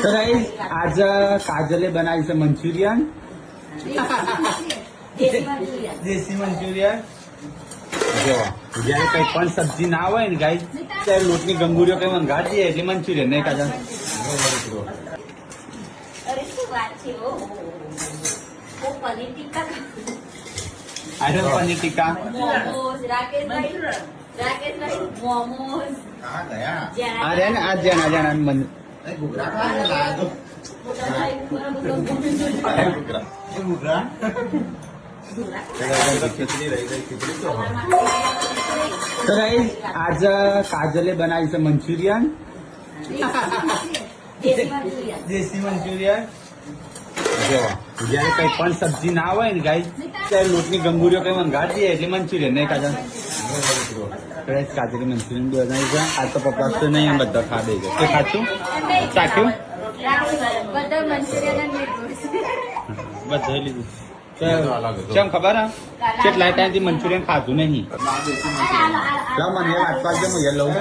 તો ગાઈસ આજ કાજલે બનાવી છે મંચુરિયન, દેશી મંચુરિયન. જેવા જયારે કઈ પણ સબ્જી ના હોય ને ગાઈસ ત્યારે લોટની ગંગુરીઓ કઈ મંગાવી દઈએ એટલે મંચુરિયન નહીં કાજલ. અરે શું વાત છે ઓ પનીર ટિક્કા આજે પનીર ટીકા મોમોસ રાકેશભાઈ મોમોસ આ રે ને આ જાણા તો ગાઈસ આજ કાજલે બનાવી છે મંચુરિયન, દેશી મંચુરિયન. જેવા જયારે કઈ પણ સબ્જી ના હોય ને ગાઈસ ત્યારે લોટની ગંગુરીઓ કઈ મંગાવી દઈએ એટલે મંચુરિયન નહીં કાજલ. કાજલી મંચુરિયન બનાવી છે. આ તો પપ્પા તો નહીં એમ બધા ખા દે છે. તે ખાતું ચાખ્યું બધું લીધું. કેમ ખબર હે કેટલા ટાઈમથી મંચુરિયન ખાધું નહીં. મને વાંચવા દે હું લઉં.